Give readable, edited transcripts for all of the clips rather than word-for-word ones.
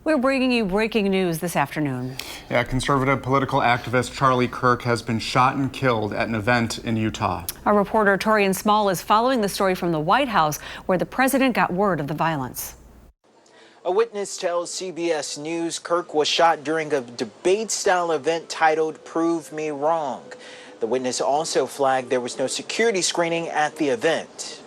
We're bringing you breaking news this afternoon. Yeah, conservative political activist Charlie Kirk has been shot and killed at an event in Utah. Our reporter Torian Small is following the story from the White House, where the president got word of the violence. A witness tells CBS News Kirk was shot during a debate-style event titled "Prove Me Wrong." The witness also flagged there was no security screening at the event.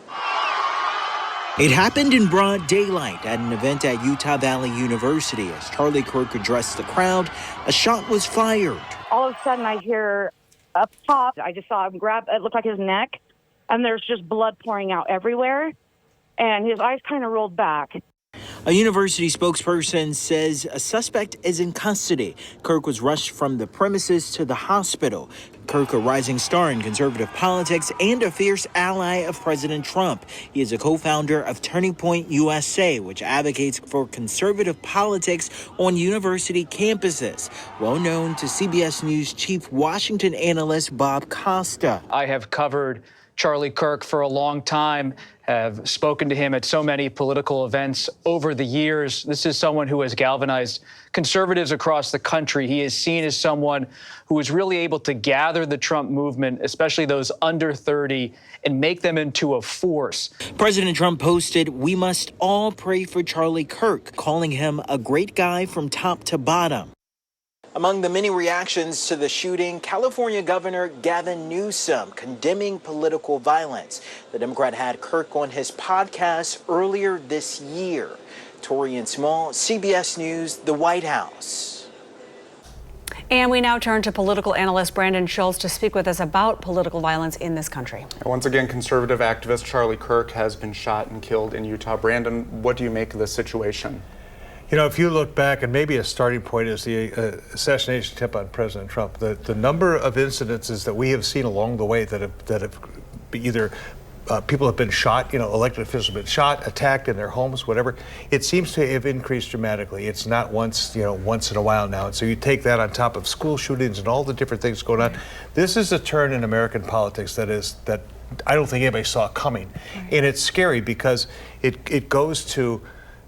It happened in broad daylight at an event at Utah Valley University. As Charlie Kirk addressed the crowd, a shot was fired. All of a sudden, I hear up top, I just saw him grab, it looked like his neck, and there's just blood pouring out everywhere, and his eyes kind of rolled back. A university spokesperson says a suspect is in custody. Kirk was rushed from the premises to the hospital. Kirk, a rising star in conservative politics and a fierce ally of President Trump. He is a co-founder of Turning Point USA, which advocates for conservative politics on university campuses. Well known to CBS News chief Washington analyst Bob Costa. I have covered Charlie Kirk for a long time, have spoken to him at so many political events over the years. This is someone who has galvanized conservatives across the country. He is seen as someone who was really able to gather the Trump movement, especially those under 30, and make them into a force. President Trump posted, "We must all pray for Charlie Kirk," calling him a great guy from top to bottom. Among the many reactions to the shooting, California Governor Gavin Newsom condemning political violence. The Democrat had Kirk on his podcast earlier this year. Torian Small, CBS News, the White House. And we now turn to political analyst Brandon Schultz to speak with us about political violence in this country. Once again, conservative activist Charlie Kirk has been shot and killed in Utah. Brandon, what do you make of this situation? You know, if you look back, and maybe a starting point is the assassination attempt on President Trump, the number of incidences that we have seen along the way that have either people have been shot, elected officials have been shot, attacked in their homes, whatever, it seems to have increased dramatically. It's not once in a while now. And so you take that on top of school shootings and all the different things going on. This is a turn in American politics that I don't think anybody saw coming. And it's scary because it goes to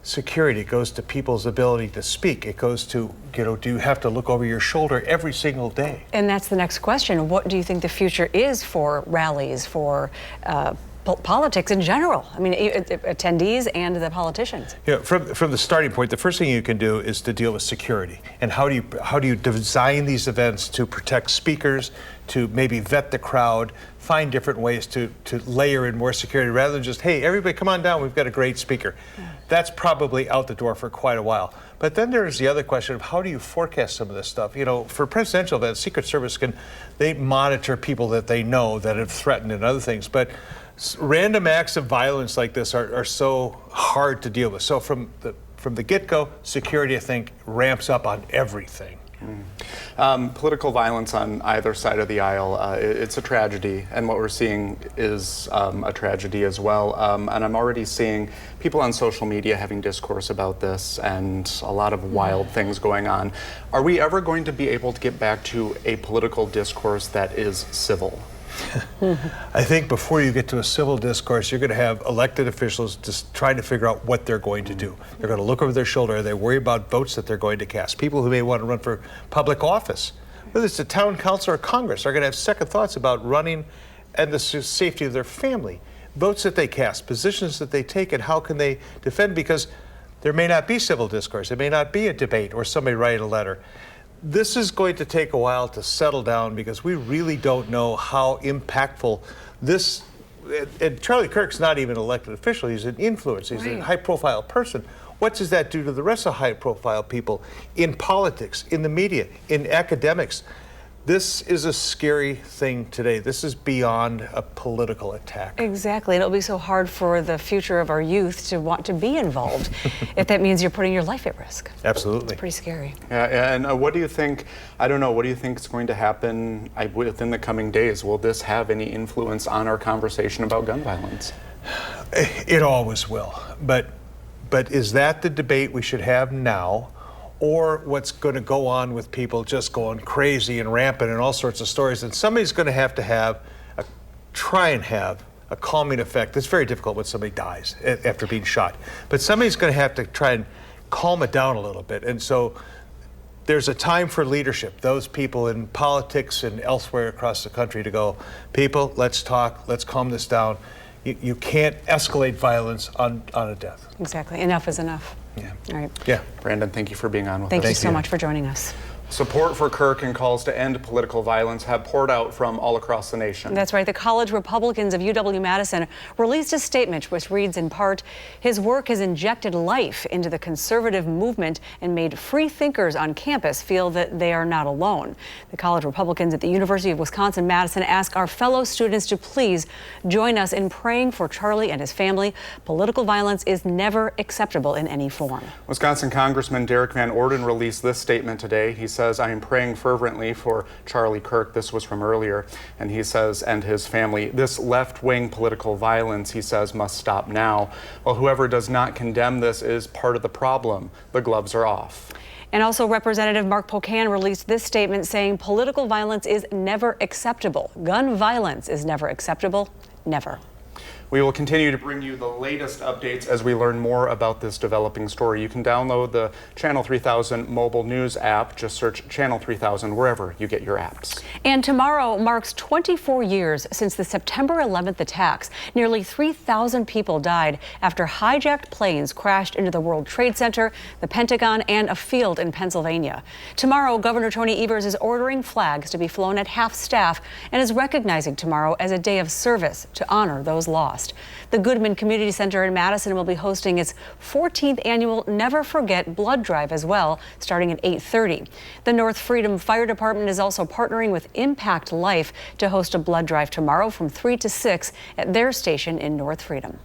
security, it goes to people's ability to speak, it goes to, do you have to look over your shoulder every single day? And that's the next question. What do you think the future is for rallies, for politics in general? I mean, attendees and the politicians. From the starting point, the first thing you can do is to deal with security. And how do you design these events to protect speakers, to maybe vet the crowd, find different ways to layer in more security rather than just, hey, everybody come on down, we've got a great speaker. That's probably out the door for quite a while. But then there's the other question of how do you forecast some of this stuff? For presidential events, Secret Service they monitor people that they know that have threatened and other things. But random acts of violence like this are so hard to deal with. So from the get-go, security, I think, ramps up on everything. Political violence on either side of the aisle, it's a tragedy, and what we're seeing is a tragedy as well. And I'm already seeing people on social media having discourse about this and a lot of wild things going on. Are we ever going to be able to get back to a political discourse that is civil? I think before you get to a civil discourse, you're going to have elected officials just trying to figure out what they're going to do. They're going to look over their shoulder. Are they worried about votes that they're going to cast? People who may want to run for public office, whether it's a town council or Congress, are going to have second thoughts about running and the safety of their family. Votes that they cast, positions that they take, and how can they defend, because there may not be civil discourse. There may not be a debate or somebody write a letter. This is going to take a while to settle down because we really don't know how impactful this, and Charlie Kirk's not even an elected official, he's an influence, he's a high-profile person. What does that do to the rest of high-profile people in politics, in the media, in academics? This is a scary thing today. This is beyond a political attack. Exactly, and it'll be so hard for the future of our youth to want to be involved if that means you're putting your life at risk. Absolutely. It's pretty scary. Yeah, and what do you think, I don't know, what do you think is going to happen within the coming days? Will this have any influence on our conversation about gun violence? It always will, but is that the debate we should have now? Or what's going to go on with people just going crazy and rampant and all sorts of stories? And somebody's going to have try and have a calming effect. It's very difficult when somebody dies after being shot. But somebody's going to have to try and calm it down a little bit. And so there's a time for leadership, those people in politics and elsewhere across the country to go, people, let's talk, let's calm this down. You can't escalate violence on a death. Exactly. Enough is enough. Yeah. All right. Yeah. Brandon, thank you for being on with us. Thank you so much for joining us. Support for Kirk and calls to end political violence have poured out from all across the nation. That's right. The college Republicans of UW-Madison released a statement which reads in part, his work has injected life into the conservative movement and made free thinkers on campus feel that they are not alone. The college Republicans at the University of Wisconsin-Madison ask our fellow students to please join us in praying for Charlie and his family. Political violence is never acceptable in any form. Wisconsin Congressman Derek Van Orden released this statement today. He says, I am praying fervently for Charlie Kirk. This was from earlier. And he says, and his family, this left-wing political violence, he says, must stop now. Well, whoever does not condemn this is part of the problem. The gloves are off. And also Representative Mark Pocan released this statement saying political violence is never acceptable. Gun violence is never acceptable. Never. We will continue to bring you the latest updates as we learn more about this developing story. You can download the Channel 3000 mobile news app. Just search Channel 3000 wherever you get your apps. And tomorrow marks 24 years since the September 11th attacks. Nearly 3,000 people died after hijacked planes crashed into the World Trade Center, the Pentagon, and a field in Pennsylvania. Tomorrow, Governor Tony Evers is ordering flags to be flown at half staff and is recognizing tomorrow as a day of service to honor those lost. The Goodman Community Center in Madison will be hosting its 14th annual Never Forget Blood Drive as well, starting at 8:30. The North Freedom Fire Department is also partnering with Impact Life to host a blood drive tomorrow from 3 to 6 at their station in North Freedom.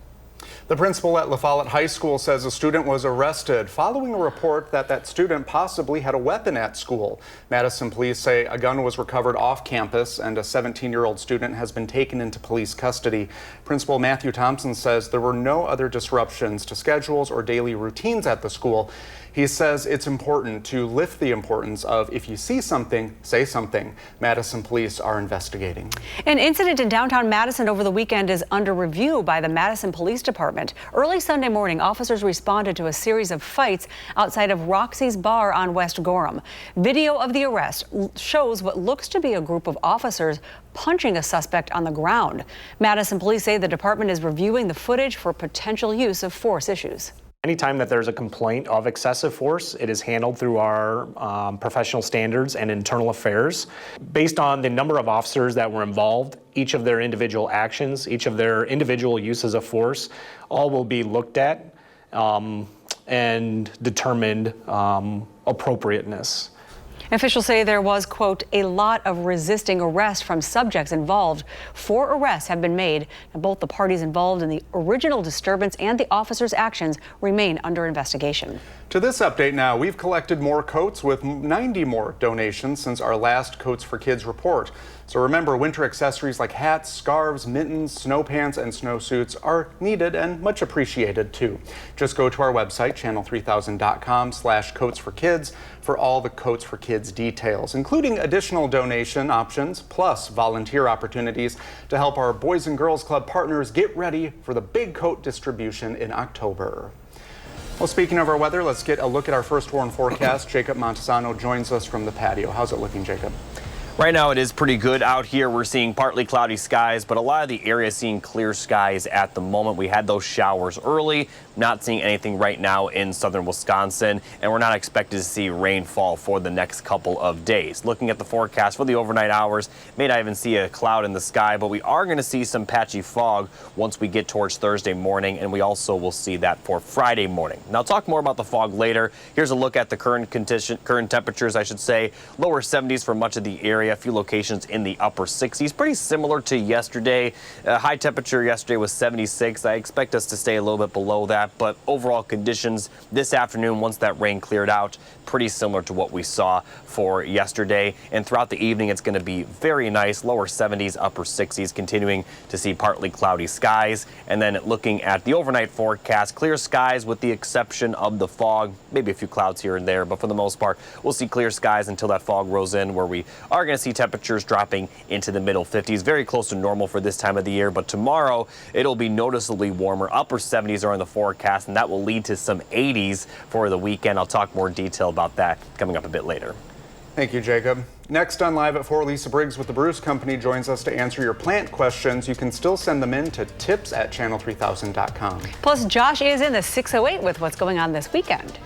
The principal at La Follette High School says a student was arrested following a report that that student possibly had a weapon at school. Madison police say a gun was recovered off campus and a 17-year-old student has been taken into police custody. Principal Matthew Thompson says there were no other disruptions to schedules or daily routines at the school. He says it's important to lift the importance of if you see something, say something. Madison police are investigating. An incident in downtown Madison over the weekend is under review by the Madison Police Department. Early Sunday morning, officers responded to a series of fights outside of Roxy's Bar on West Gorham. Video of the arrest shows what looks to be a group of officers punching a suspect on the ground. Madison police say the department is reviewing the footage for potential use of force issues. Anytime that there's a complaint of excessive force, it is handled through our professional standards and internal affairs. Based on the number of officers that were involved, each of their individual actions, each of their individual uses of force, all will be looked at and determined appropriateness. Officials say there was, quote, a lot of resisting arrest from subjects involved. 4 arrests have been made, and both the parties involved in the original disturbance and the officers' actions remain under investigation. To this update now, we've collected more coats with 90 more donations since our last Coats for Kids report. So remember, winter accessories like hats, scarves, mittens, snow pants, and snowsuits are needed and much appreciated too. Just go to our website, channel3000.com/coatsforkids for all the Coats for Kids details, including additional donation options, plus volunteer opportunities to help our Boys and Girls Club partners get ready for the big coat distribution in October. Well, speaking of our weather, let's get a look at our first warn forecast. Jacob Montesano joins us from the patio. How's it looking, Jacob? Right now it is pretty good out here. We're seeing partly cloudy skies, but a lot of the area is seeing clear skies at the moment. We had those showers early, not seeing anything right now in southern Wisconsin, and we're not expected to see rainfall for the next couple of days. Looking at the forecast for the overnight hours, may not even see a cloud in the sky, but we are going to see some patchy fog once we get towards Thursday morning, and we also will see that for Friday morning. Now, I'll talk more about the fog later. Here's a look at the current temperatures, I should say. Lower 70s for much of the area. A few locations in the upper 60s, pretty similar to yesterday. High temperature yesterday was 76. I expect us to stay a little bit below that, but overall conditions this afternoon, once that rain cleared out, pretty similar to what we saw for yesterday. And throughout the evening, it's going to be very nice. Lower 70s, upper 60s, continuing to see partly cloudy skies. And then looking at the overnight forecast, clear skies with the exception of the fog, maybe a few clouds here and there, but for the most part, we'll see clear skies until that fog rolls in, where we are going to see temperatures dropping into the middle 50s, very close to normal for this time of the year. But tomorrow, it'll be noticeably warmer. Upper 70s are in the forecast. forecast, and that will lead to some 80s for the weekend. I'll talk more detail about that coming up a bit later. Thank you, Jacob. Next on Live at 4, Lisa Briggs with the Bruce Company joins us to answer your plant questions. You can still send them in to tips@channel3000.com. Plus, Josh is in the 608 with what's going on this weekend.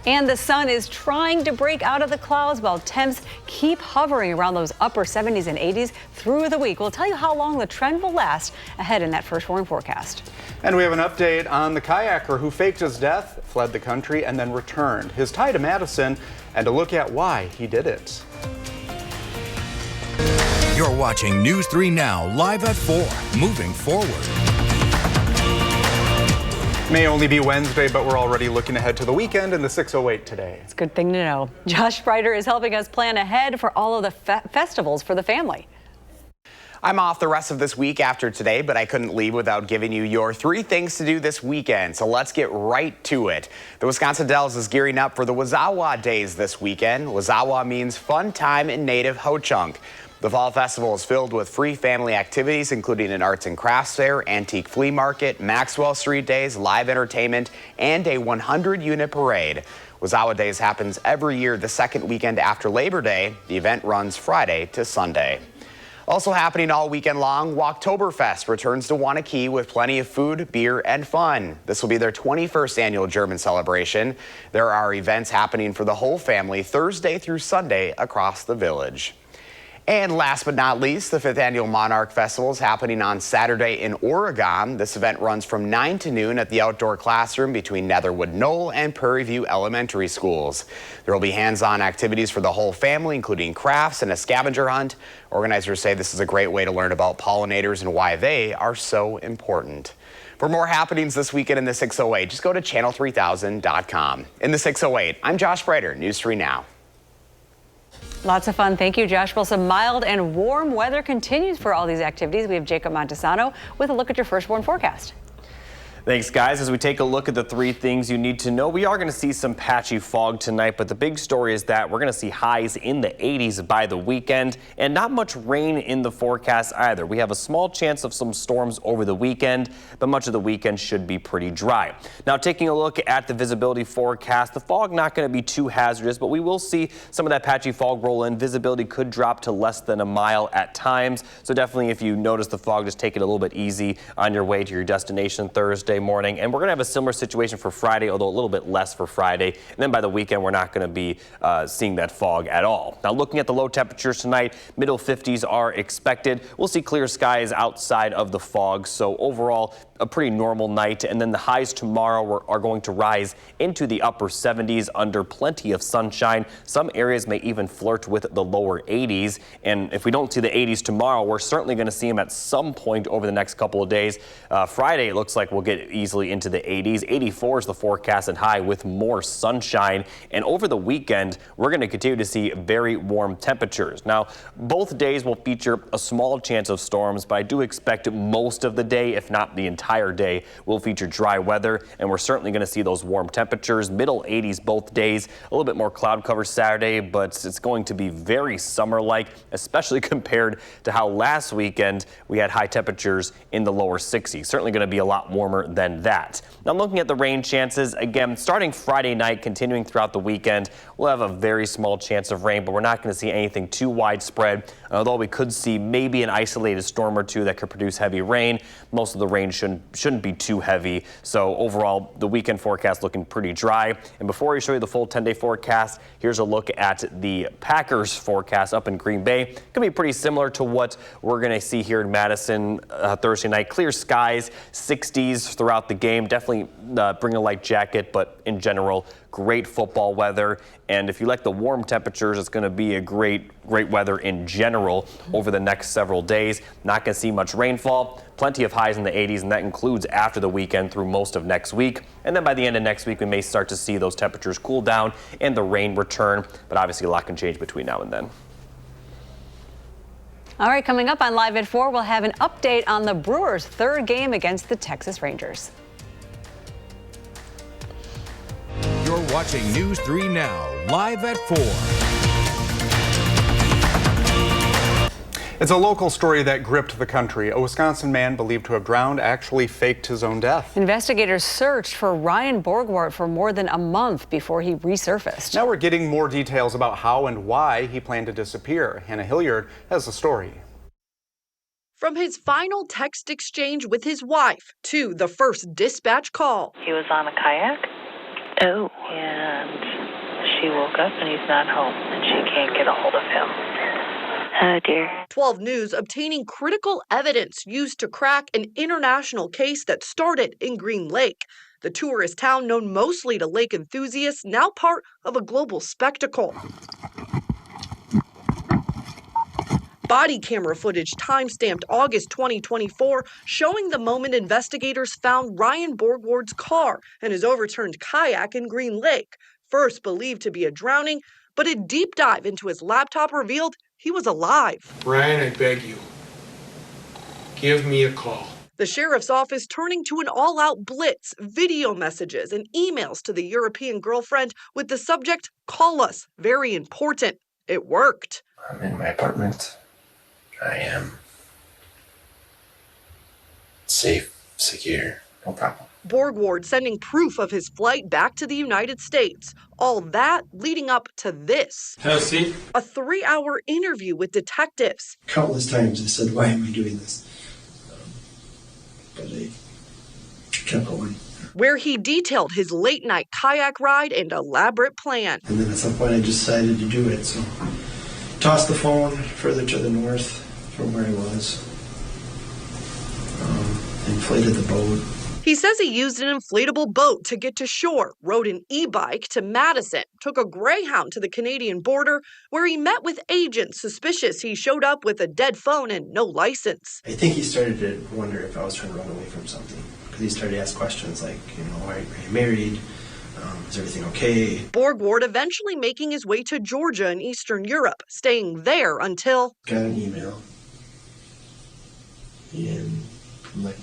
And the sun is trying to break out of the clouds while temps keep hovering around those upper 70s and 80s through the week. We'll tell you how long the trend will last ahead in that first warning forecast. And we have an update on the kayaker who faked his death, fled the country, and then returned. His tie to Madison, and a look at why he did it. You're watching News 3 Now, live at 4, moving forward. May only be Wednesday, but we're already looking ahead to the weekend in the 608 today. It's a good thing to know. Josh Spreiter is helping us plan ahead for all of the festivals for the family. I'm off the rest of this week after today, but I couldn't leave without giving you your 3 things to do this weekend. So let's get right to it. The Wisconsin Dells is gearing up for the Wazawa Days this weekend. Wazawa means fun time in native Ho-Chunk. The Fall Festival is filled with free family activities, including an arts and crafts fair, antique flea market, Maxwell Street Days, live entertainment, and a 100-unit parade. Wazawa Days happens every year the second weekend after Labor Day. The event runs Friday to Sunday. Also happening all weekend long, Walktoberfest returns to Wanakee with plenty of food, beer, and fun. This will be their 21st annual German celebration. There are events happening for the whole family Thursday through Sunday across the village. And last but not least, the 5th Annual Monarch Festival is happening on Saturday in Oregon. This event runs from 9 to noon at the outdoor classroom between Netherwood Knoll and Prairie View Elementary Schools. There will be hands-on activities for the whole family, including crafts and a scavenger hunt. Organizers say this is a great way to learn about pollinators and why they are so important. For more happenings this weekend in the 608, just go to channel3000.com. In the 608, I'm Josh Spreiter, News 3 Now. Lots of fun. Thank you, Josh. Well, some mild and warm weather continues for all these activities. We have Jacob Montesano with a look at your first warn forecast. Thanks, guys. As we take a look at the 3 things you need to know, we are going to see some patchy fog tonight, but the big story is that we're going to see highs in the 80s by the weekend and not much rain in the forecast either. We have a small chance of some storms over the weekend, but much of the weekend should be pretty dry. Now, taking a look at the visibility forecast, the fog not going to be too hazardous, but we will see some of that patchy fog roll in. Visibility could drop to less than a mile at times. So definitely, if you notice the fog, just take it a little bit easy on your way to your destination Thursday morning. And we're going to have a similar situation for Friday, although a little bit less for Friday. And then by the weekend, we're not going to be seeing that fog at all. Now, looking at the low temperatures tonight, middle 50s are expected. We'll see clear skies outside of the fog. So overall, a pretty normal night. And then the highs tomorrow are going to rise into the upper 70s under plenty of sunshine. Some areas may even flirt with the lower 80s. And if we don't see the 80s tomorrow, we're certainly going to see them at some point over the next couple of days. Friday, it looks like we'll get easily into the 80s. 84 is the forecasted high with more sunshine. And over the weekend, we're going to continue to see very warm temperatures. Now, both days will feature a small chance of storms, but I do expect most of the day, if not the entire day, will feature dry weather. And we're certainly going to see those warm temperatures, middle 80s both days. A little bit more cloud cover Saturday, but it's going to be very summer-like, especially compared to how last weekend we had high temperatures in the lower 60s. Certainly going to be a lot warmer than that. Now, I'm looking at the rain chances again, starting Friday night, continuing throughout the weekend. We'll have a very small chance of rain, but we're not going to see anything too widespread. Although we could see maybe an isolated storm or two that could produce heavy rain, most of the rain shouldn't be too heavy. So overall, the weekend forecast looking pretty dry. And before we show you the full 10-day forecast, here's a look at the Packers forecast up in Green Bay. Going to be pretty similar to what we're going to see here in Madison Thursday night. Clear skies, 60s throughout the game. Definitely bring a light jacket, but in general, great football weather. And if you like the warm temperatures, it's going to be a great weather in general over the next several days. Not going to see much rainfall. Plenty of highs in the 80s, and that includes after the weekend through most of next week. And then by the end of next week, we may start to see those temperatures cool down and the rain return. But obviously, a lot can change between now and then. All right, coming up on Live at 4, we'll have an update on the Brewers' third game against the Texas Rangers. You're watching News 3 Now, live at 4. It's a local story that gripped the country. A Wisconsin man believed to have drowned actually faked his own death. Investigators searched for Ryan Borgward for more than a month before he resurfaced. Now we're getting more details about how and why he planned to disappear. Hannah Hilliard has the story. From his final text exchange with his wife to the first dispatch call. He was on a kayak. Oh. And she woke up and he's not home and she can't get a hold of him. Oh dear. 12 News obtaining critical evidence used to crack an international case that started in Green Lake. The tourist town known mostly to lake enthusiasts, now part of a global spectacle. Body camera footage time-stamped August 2024 showing the moment investigators found Ryan Borgward's car and his overturned kayak in Green Lake. First believed to be a drowning, but a deep dive into his laptop revealed he was alive. Ryan, I beg you, give me a call. The sheriff's office turning to an all-out blitz, video messages and emails to the European girlfriend with the subject, "Call us, very important." It worked. I'm in my apartment. I am safe, secure, no problem. Borgward sending proof of his flight back to the United States. All that leading up to this. Kelsey? A 3-hour interview with detectives. Countless times I said, why am I doing this? But I kept going. Where he detailed his late-night kayak ride and elaborate plan. And then at some point I decided to do it, so tossed the phone further to the north from where I was. Inflated the boat. He says he used an inflatable boat to get to shore, rode an e-bike to Madison, took a Greyhound to the Canadian border, where he met with agents suspicious he showed up with a dead phone and no license. I think he started to wonder if I was trying to run away from something, because he started to ask questions like, are you married? Is everything okay? Borgward eventually making his way to Georgia in Eastern Europe, staying there until... Got an email, and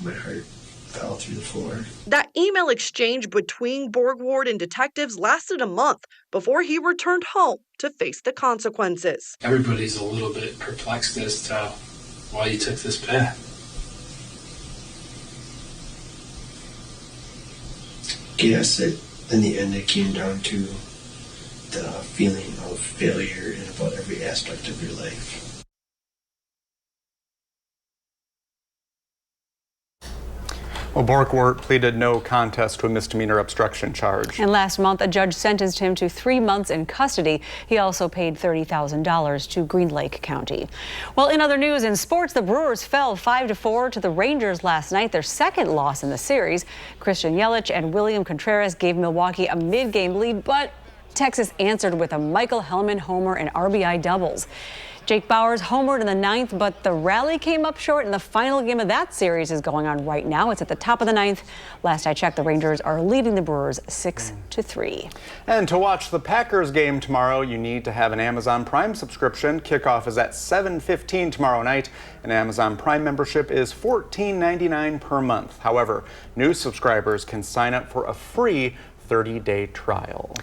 my heart fell through the floor. That email exchange between Borgward and detectives lasted a month before he returned home to face the consequences. Everybody's a little bit perplexed as to why you took this path. Guess it. In the end, it came down to the feeling of failure in about every aspect of your life. Well, Borgward pleaded no contest to a misdemeanor obstruction charge. And last month, a judge sentenced him to 3 months in custody. He also paid $30,000 to Green Lake County. Well, in other news, in sports, the Brewers fell 5-4 to the Rangers last night, their second loss in the series. Christian Yelich and William Contreras gave Milwaukee a mid-game lead, but Texas answered with a Michael Hellman homer and RBI doubles. Jake Bauers homered in the 9th, but the rally came up short, and the final game of that series is going on right now. It's at the top of the 9th. Last I checked, the Rangers are leading the Brewers 6-3. And to watch the Packers game tomorrow, you need to have an Amazon Prime subscription. Kickoff is at 7:15 tomorrow night. An Amazon Prime membership is $14.99 per month. However, new subscribers can sign up for a free 30-day trial.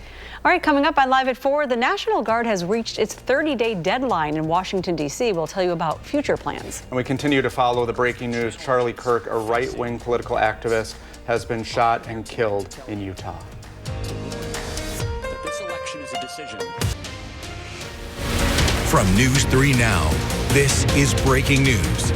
All right, coming up on Live at 4, the National Guard has reached its 30-day deadline in Washington, D.C. We'll tell you about future plans. And we continue to follow the breaking news. Charlie Kirk, a right-wing political activist, has been shot and killed in Utah. That this election is a decision. From News 3 Now, this is breaking news.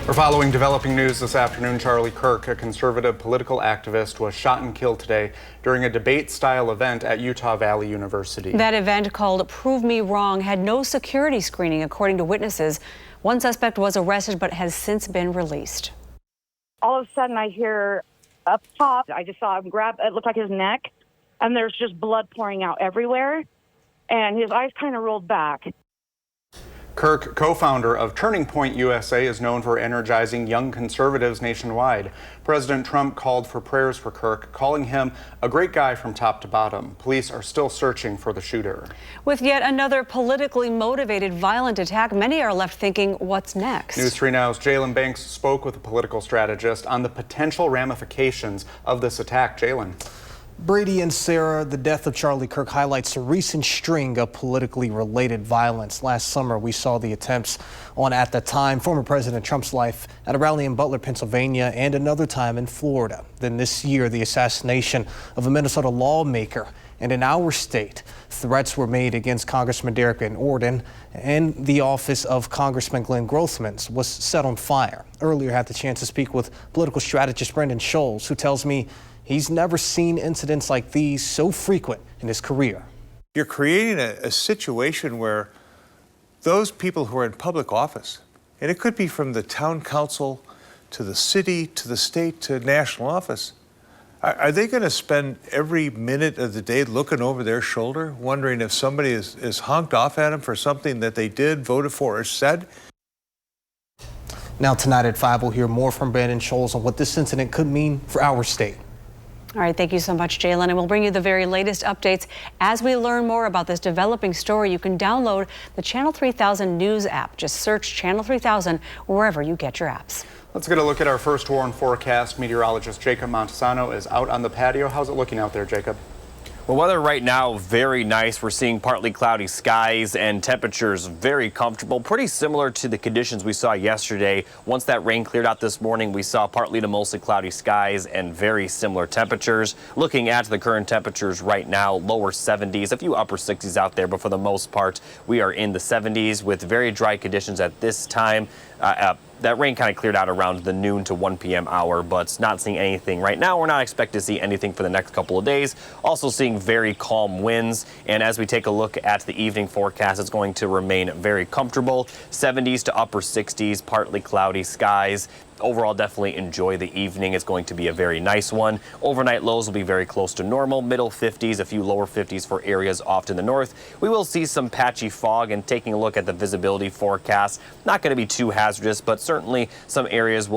We're following developing news this afternoon. Charlie Kirk, a conservative political activist, was shot and killed today during a debate-style event at Utah Valley University. That event, called Prove Me Wrong, had no security screening, according to witnesses. One suspect was arrested but has since been released. All of a sudden, I hear up top, I just saw him grab, it looked like his neck, and there's just blood pouring out everywhere, and his eyes kind of rolled back. Kirk, co-founder of Turning Point USA, is known for energizing young conservatives nationwide. President Trump called for prayers for Kirk, calling him a great guy from top to bottom. Police are still searching for the shooter. With yet another politically motivated violent attack, many are left thinking, what's next? News 3 Now's Jalen Banks spoke with a political strategist on the potential ramifications of this attack. Jalen. Brady and Sarah, the death of Charlie Kirk highlights a recent string of politically related violence. Last summer, we saw the attempts on, at the time, former President Trump's life at a rally in Butler, Pennsylvania, and another time in Florida. Then this year, the assassination of a Minnesota lawmaker. And in our state, threats were made against Congressman Derek Van Orden, and the office of Congressman Glenn Grothman was set on fire. Earlier, I had the chance to speak with political strategist Brendan Scholes, who tells me he's never seen incidents like these so frequent in his career. You're creating a situation where those people who are in public office, and it could be from the town council to the city to the state to national office, are they going to spend every minute of the day looking over their shoulder, wondering if somebody is honked off at them for something that they did, voted for, or said? Now tonight at 5, we'll hear more from Brendan Scholes on what this incident could mean for our state. All right, thank you so much, Jalen. And we'll bring you the very latest updates as we learn more about this developing story. You can download the Channel 3000 News app. Just search Channel 3000 wherever you get your apps. Let's get a look at our first warn forecast. Meteorologist Jacob Montesano is out on the patio. How's it looking out there, Jacob? Well, weather right now, very nice. We're seeing partly cloudy skies and temperatures very comfortable, pretty similar to the conditions we saw yesterday. Once that rain cleared out this morning, we saw partly to mostly cloudy skies and very similar temperatures. Looking at the current temperatures right now, lower 70s, a few upper 60s out there, but for the most part, we are in the 70s with very dry conditions at this time. That rain kind of cleared out around the noon to 1 p.m. hour, but not seeing anything right now. We're not expecting to see anything for the next couple of days. Also seeing very calm winds. And as we take a look at the evening forecast, it's going to remain very comfortable. 70s to upper 60s, partly cloudy skies. Overall, definitely enjoy the evening. It's going to be a very nice one. Overnight lows will be very close to normal, middle 50s, a few lower 50s for areas off to the north. We will see some patchy fog, and taking a look at the visibility forecast, not going to be too hazardous, but certainly some areas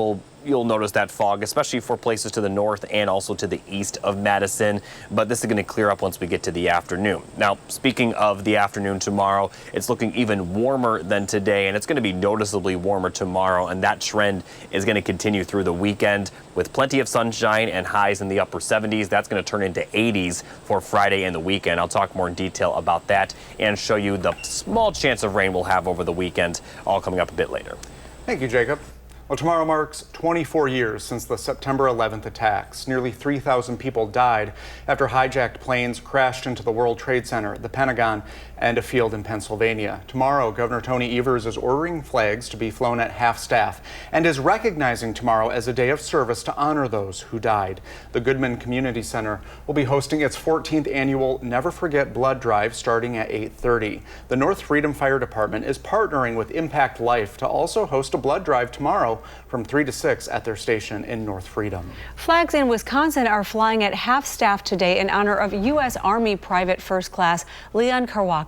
you'll notice that fog, especially for places to the north and also to the east of Madison. But this is going to clear up once we get to the afternoon. Now, speaking of the afternoon tomorrow, it's looking even warmer than today, and it's going to be noticeably warmer tomorrow, and that trend is going to continue through the weekend with plenty of sunshine and highs in the upper 70s. That's going to turn into 80s for Friday and the weekend. I'll talk more in detail about that and show you the small chance of rain we'll have over the weekend, all coming up a bit later. Thank you, Jacob. Well, tomorrow marks 24 years since the September 11th attacks. Nearly 3,000 people died after hijacked planes crashed into the World Trade Center, the Pentagon, and a field in Pennsylvania. Tomorrow, Governor Tony Evers is ordering flags to be flown at half-staff and is recognizing tomorrow as a day of service to honor those who died. The Goodman Community Center will be hosting its 14th annual Never Forget Blood Drive starting at 8:30. The North Freedom Fire Department is partnering with Impact Life to also host a blood drive tomorrow from 3 to 6 at their station in North Freedom. Flags in Wisconsin are flying at half-staff today in honor of U.S. Army Private First Class Leon Karwacki.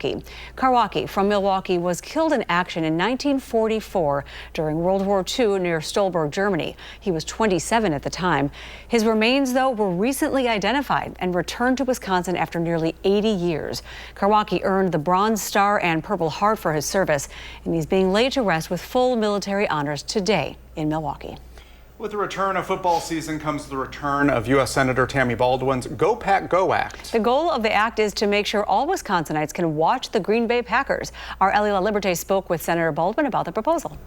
Karwacki from Milwaukee was killed in action in 1944 during World War II near Stolberg, Germany. He was 27 at the time. His remains, though, were recently identified and returned to Wisconsin after nearly 80 years. Karwacki earned the Bronze Star and Purple Heart for his service, and he's being laid to rest with full military honors today in Milwaukee. With the return of football season comes the return of U.S. Senator Tammy Baldwin's Go Pack Go Act. The goal of the act is to make sure all Wisconsinites can watch the Green Bay Packers. Our Ellie LaLiberte spoke with Senator Baldwin about the proposal.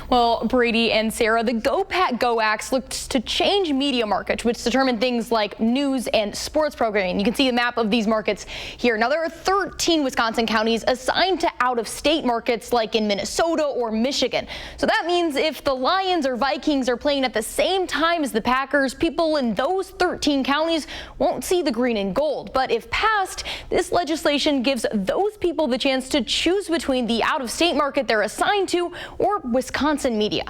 Well, Brady and Sarah, the Go Pack Go Act looks to change media markets, which determine things like news and sports programming. You can see a map of these markets here. Now, there are 13 Wisconsin counties assigned to out-of-state markets like in Minnesota or Michigan. So that means if the Lions or Vikings are playing at the same time as the Packers, people in those 13 counties won't see the green and gold. But if passed, this legislation gives those people the chance to choose between the out-of-state market they're assigned to or Wisconsin media.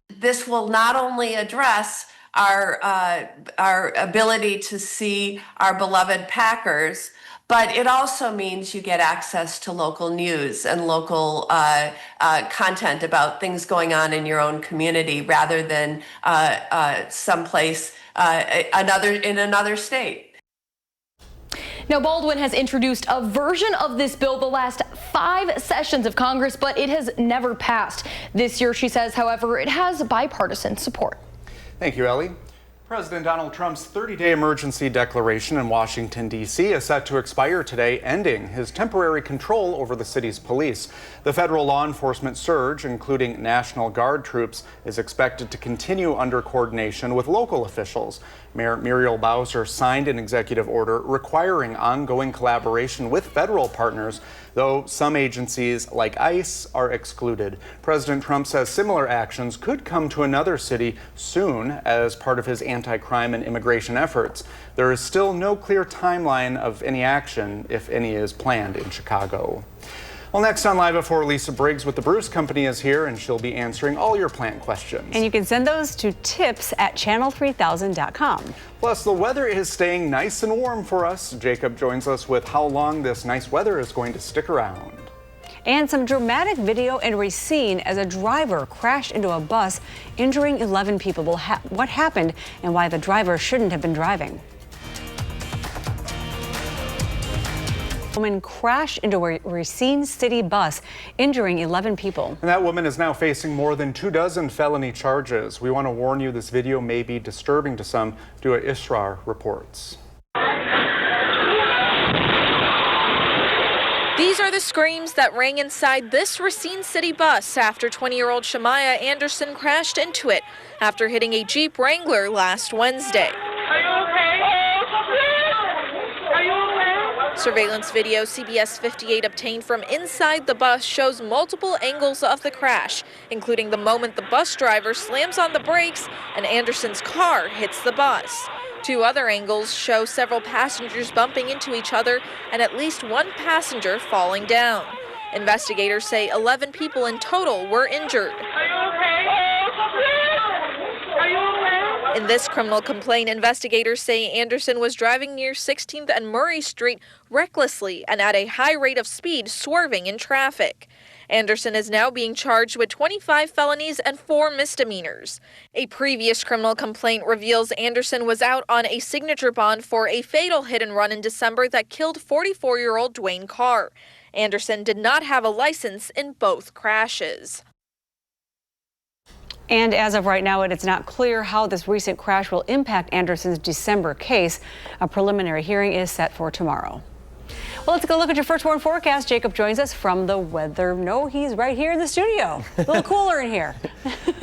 This will not only address our ability to see our beloved Packers, but it also means you get access to local news and local content about things going on in your own community rather than someplace in another state. Now, Baldwin has introduced a version of this bill the last 5 sessions of Congress, but it has never passed. This year, she says, however, it has bipartisan support. Thank you, Ellie. President Donald Trump's 30-day emergency declaration in Washington, D.C. is set to expire today, ending his temporary control over the city's police. The federal law enforcement surge, including National Guard troops, is expected to continue under coordination with local officials. Mayor Muriel Bowser signed an executive order requiring ongoing collaboration with federal partners, though some agencies like ICE are excluded. President Trump says similar actions could come to another city soon as part of his anti-crime and immigration efforts. There is still no clear timeline of any action, if any, is planned in Chicago. Well, next on Live at 4, Lisa Briggs with the Bruce Company is here, and she'll be answering all your plant questions. And you can send those to tips@channel3000.com. Plus, the weather is staying nice and warm for us. Jacob joins us with how long this nice weather is going to stick around. And some dramatic video in Racine as a driver crashed into a bus, injuring 11 people. What happened and why the driver shouldn't have been driving. A woman crashed into a Racine City bus, injuring 11 people. And that woman is now facing more than 24 felony charges. We want to warn you, this video may be disturbing to some. Dua Israr reports. These are the screams that rang inside this Racine City bus after 20-year-old Shamaya Anderson crashed into it after hitting a Jeep Wrangler last Wednesday. Surveillance video CBS 58 obtained from inside the bus shows multiple angles of the crash, including the moment the bus driver slams on the brakes and Anderson's car hits the bus. Two other angles show several passengers bumping into each other and at least one passenger falling down. Investigators say 11 people in total were injured. In this criminal complaint, investigators say Anderson was driving near 16th and Murray Street recklessly and at a high rate of speed, swerving in traffic. Anderson is now being charged with 25 felonies and 4 misdemeanors. A previous criminal complaint reveals Anderson was out on a signature bond for a fatal hit-and-run in December that killed 44-year-old Dwayne Carr. Anderson did not have a license in both crashes. And as of right now, it's not clear how this recent crash will impact Anderson's December case. A preliminary hearing is set for tomorrow. Well, let's go look at your first warn forecast. Jacob joins us from the weather. No, he's right here in the studio. A little cooler in here.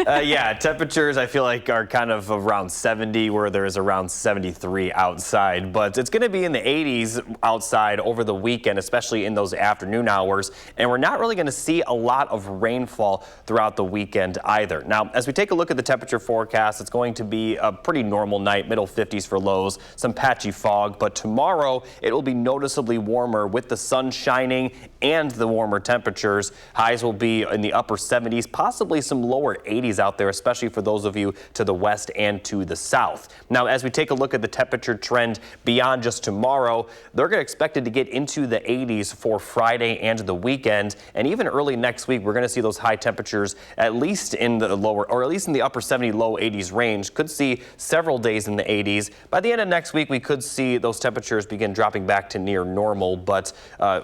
Yeah, temperatures I feel like are kind of around 70, where there is around 73 outside. But it's going to be in the 80s outside over the weekend, especially in those afternoon hours. And we're not really going to see a lot of rainfall throughout the weekend either. Now, as we take a look at the temperature forecast, it's going to be a pretty normal night, middle 50s for lows, some patchy fog. But tomorrow, it will be noticeably warmer with the sun shining and the warmer temperatures. Highs will be in the upper 70s, possibly some lower 80s out there, especially for those of you to the west and to the south. Now, as we take a look at the temperature trend beyond just tomorrow, they're going to expect it to get into the 80s for Friday and the weekend. And even early next week, we're going to see those high temperatures at least in the lower, or at least in the upper 70, low 80s range. Could see several days in the 80s. By the end of next week, we could see those temperatures begin dropping back to near normal, but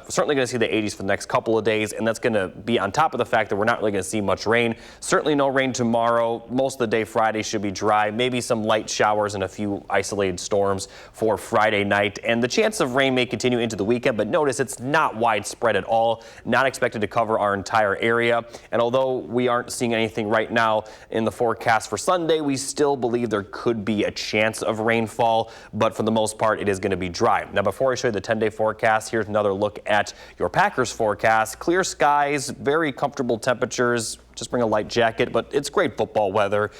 certainly going to see the 80s for the next couple of days, and that's going to be on top of the fact that we're not really going to see much rain. Certainly no rain tomorrow. Most of the day Friday should be dry, maybe some light showers and a few isolated storms for Friday night, and the chance of rain may continue into the weekend, but notice it's not widespread at all, not expected to cover our entire area. And although we aren't seeing anything right now in the forecast for Sunday, we still believe there could be a chance of rainfall, but for the most part it is going to be dry. Now, before I show you the 10-day forecast, here's another look at your Packers forecast. Clear skies, very comfortable temperatures. Just bring a light jacket, but it's great football weather.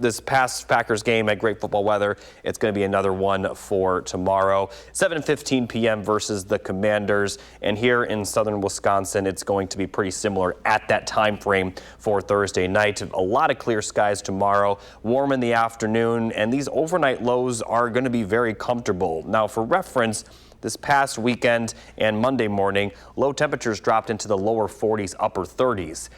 This past Packers game had great football weather. It's going to be another one for tomorrow. 7:15 p.m. versus the Commanders. And here in southern Wisconsin, it's going to be pretty similar at that time frame for Thursday night. A lot of clear skies tomorrow, warm in the afternoon, and these overnight lows are going to be very comfortable. Now, for reference, this past weekend and Monday morning, low temperatures dropped into the lower 40s, upper 30s.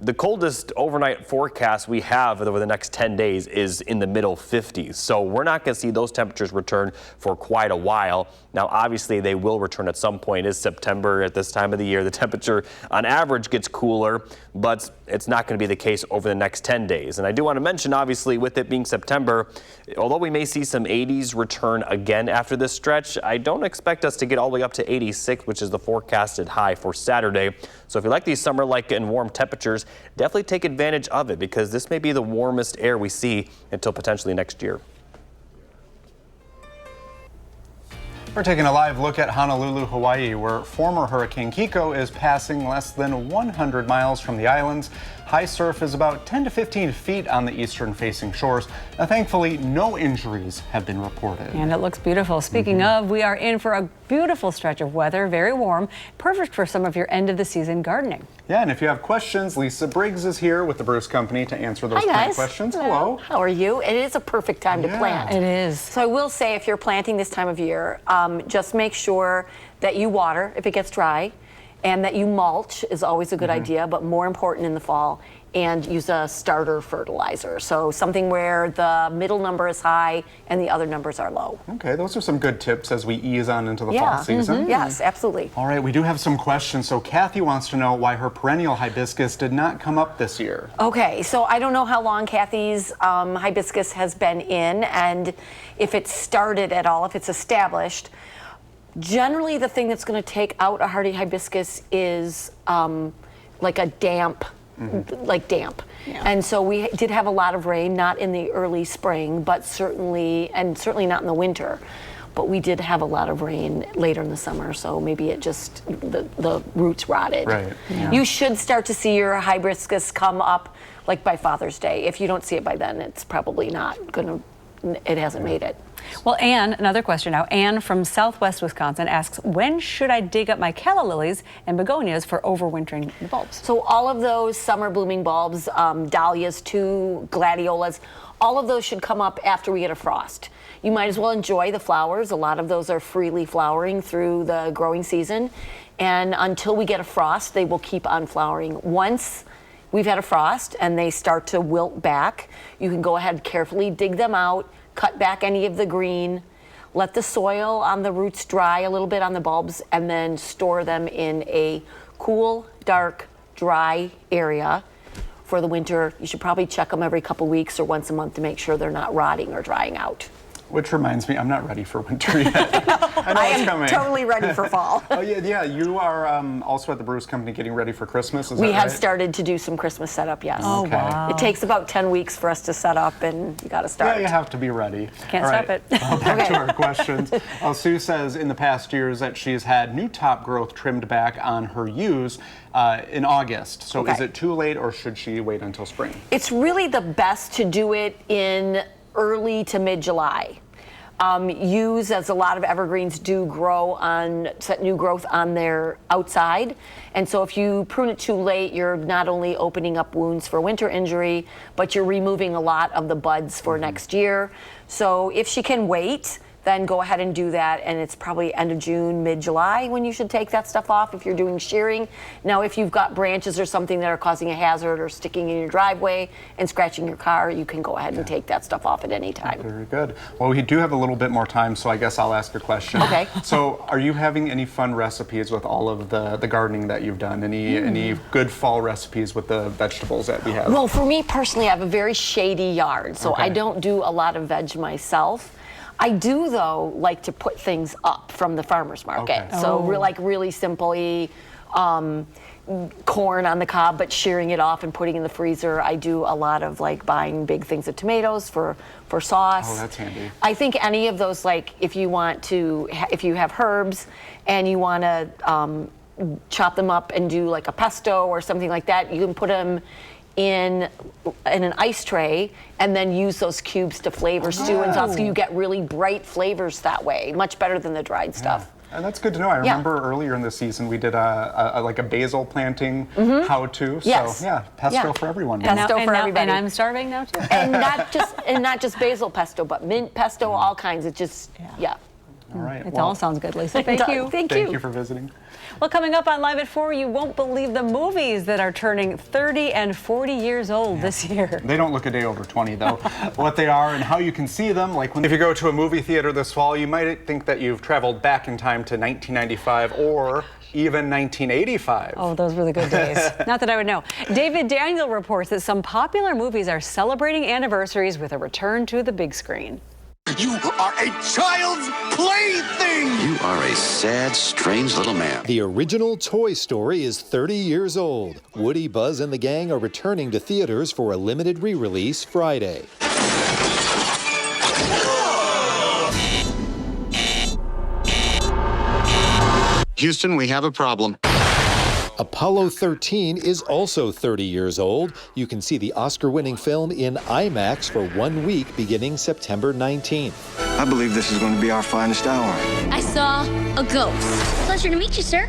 The coldest overnight forecast we have over the next 10 days is in the middle 50s. So we're not going to see those temperatures return for quite a while. Now, obviously, they will return at some point. It is September at this time of the year. The temperature on average gets cooler, but it's not going to be the case over the next 10 days. And I do want to mention, obviously, with it being September, although we may see some 80s return again after this stretch, I don't expect us to get all the way up to 86, which is the forecasted high for Saturday. So if you like these summer-like and warm temperatures, definitely take advantage of it, because this may be the warmest air we see until potentially next year. We're taking a live look at Honolulu, Hawaii, where former Hurricane Kiko is passing less than 100 miles from the islands. High surf is about 10 to 15 feet on the eastern-facing shores. Now, thankfully, no injuries have been reported. And it looks beautiful. Speaking of, we are in for a beautiful stretch of weather, very warm, perfect for some of your end-of-the-season gardening. Yeah, and if you have questions, Lisa Briggs is here with the Bruce Company to answer those plant questions. Hello. How are you? It is a perfect time to plant. It is. So I will say, if you're planting this time of year, just make sure that you water if it gets dry, and that you mulch is always a good idea, but more important in the fall, and use a starter fertilizer. So something where the middle number is high and the other numbers are low. Okay, those are some good tips as we ease on into the fall season. Yes, absolutely. All right, we do have some questions. So Kathy wants to know why her perennial hibiscus did not come up this year. Okay, so I don't know how long Kathy's hibiscus has been in, and if it's started at all, if it's established. Generally, the thing that's going to take out a hardy hibiscus is like a damp, damp. Yeah. And so we did have a lot of rain, not in the early spring, but certainly not in the winter. But we did have a lot of rain later in the summer, so maybe it just, the roots rotted. Right. Yeah. You should start to see your hibiscus come up like by Father's Day. If you don't see it by then, it's probably not going to, it hasn't made it. Well, Anne, another question now. Anne from Southwest Wisconsin asks, when should I dig up my calla lilies and begonias for overwintering the bulbs? So all of those summer blooming bulbs, dahlias too, gladiolas, all of those should come up after we get a frost. You might as well enjoy the flowers. A lot of those are freely flowering through the growing season. And until we get a frost, they will keep on flowering. Once we've had a frost and they start to wilt back, you can go ahead and carefully dig them out, cut back any of the green, let the soil on the roots dry a little bit on the bulbs, and then store them in a cool, dark, dry area for the winter. You should probably check them every couple weeks or once a month to make sure they're not rotting or drying out. Which reminds me, I'm not ready for winter yet. I know it's coming. Totally ready for fall. Oh yeah, you are also at the Bruce Company getting ready for Christmas, is We that have right? started to do some Christmas setup, yes. Oh, okay. Wow. It takes about 10 weeks for us to set up, and you got to start. Yeah, you have to be ready. Can't All stop right. it. Back to our questions. Sue says in the past years that she's had new top growth trimmed back on her yews in August. So is it too late, or should she wait until spring? It's really the best to do it in early to mid-July. Yews, as a lot of evergreens do, set new growth on their outside. And so if you prune it too late, you're not only opening up wounds for winter injury, but you're removing a lot of the buds for next year. So if she can wait, then go ahead and do that, and it's probably end of June, mid-July when you should take that stuff off if you're doing shearing. Now, if you've got branches or something that are causing a hazard or sticking in your driveway and scratching your car, you can go ahead and take that stuff off at any time. Very good. Well, we do have a little bit more time, so I guess I'll ask a question. Okay. So are you having any fun recipes with all of the gardening that you've done? Any good fall recipes with the vegetables that we have? Well, for me personally, I have a very shady yard, so I don't do a lot of veg myself. I do, though, like to put things up from the farmer's market. Okay. So really simply corn on the cob, but shearing it off and putting in the freezer. I do a lot of buying big things of tomatoes for sauce. Oh, that's handy. I think any of those, if you have herbs and you want to chop them up and do a pesto or something like that, you can put them in an ice tray and then use those cubes to flavor stew and sauce. So you get really bright flavors that way, much better than the dried stuff. And that's good to know. I remember earlier in the season we did a basil planting how-to. Yes. So yeah, pesto for everyone. Pesto for everybody. And I'm starving now too. And not just basil pesto, but mint pesto, all kinds. It just All right. right. It all sounds good, Lisa. Thank you. Thank Thank you for visiting. Well, coming up on Live at 4, you won't believe the movies that are turning 30 and 40 years old this year. They don't look a day over 20, though. What they are and how you can see them, like if you go to a movie theater this fall, you might think that you've traveled back in time to 1995 or even 1985. Oh, those were the good days. Not that I would know. David Daniel reports that some popular movies are celebrating anniversaries with a return to the big screen. You are a child's plaything! You are a sad, strange little man. The original Toy Story is 30 years old. Woody, Buzz, and the gang are returning to theaters for a limited re-release Friday. Houston, we have a problem. Apollo 13 is also 30 years old. You can see the Oscar-winning film in IMAX for 1 week beginning September 19th. I believe this is going to be our finest hour. I saw a ghost. Pleasure to meet you, sir.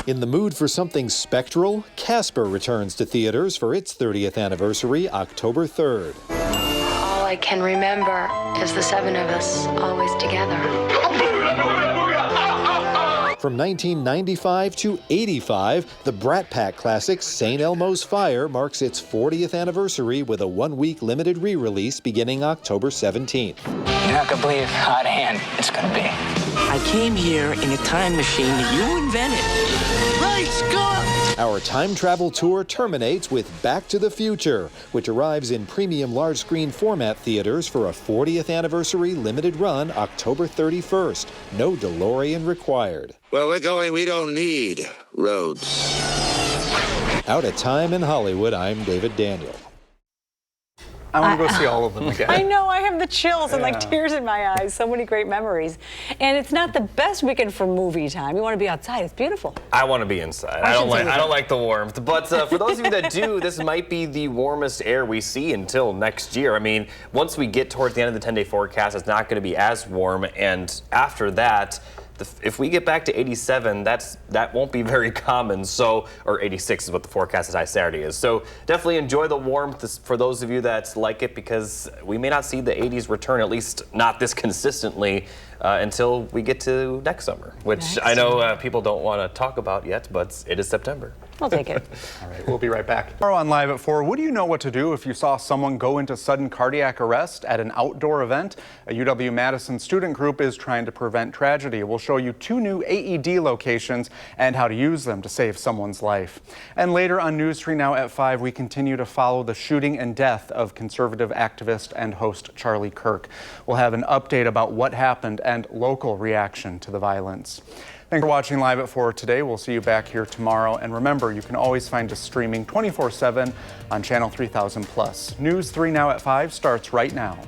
In the mood for something spectral, Casper returns to theaters for its 30th anniversary, October 3rd. All I can remember is the seven of us always together. From 1995 to 85, the Brat Pack classic St. Elmo's Fire marks its 40th anniversary with a 1-week limited re-release beginning October 17th. You're not gonna believe how out of hand it's gonna be. I came here in a time machine that you invented. Right, Scott! Our time travel tour terminates with Back to the Future, which arrives in premium large screen format theaters for a 40th anniversary limited run October 31st. No DeLorean required. Well, we're going, we don't need roads. Out of time in Hollywood, I'm David Daniel. I want to go see all of them again. I know, I have the chills and like tears in my eyes. So many great memories. And it's not the best weekend for movie time. You want to be outside. It's beautiful. I want to be inside. I don't like the warmth. But for those of you that do, this might be the warmest air we see until next year. I mean, once we get towards the end of the 10-day forecast, it's not going to be as warm. And after that, if we get back to 87, that won't be very common. So, or 86 is what the forecast is Saturday is. So definitely enjoy the warmth for those of you that like it, because we may not see the 80s return, at least not this consistently, until we get to next summer, which I know people don't want to talk about yet, but it is September. I'll take it. All right, we'll be right back. Tomorrow on Live at 4, would you know what to do if you saw someone go into sudden cardiac arrest at an outdoor event? A UW-Madison student group is trying to prevent tragedy. We'll show you 2 new AED locations and how to use them to save someone's life. And later on News 3 Now at 5, we continue to follow the shooting and death of conservative activist and host Charlie Kirk. We'll have an update about what happened and local reaction to the violence. Thanks for watching Live at 4 today. We'll see you back here tomorrow. And remember, you can always find us streaming 24/7 on Channel 3000+. News 3 Now at 5 starts right now.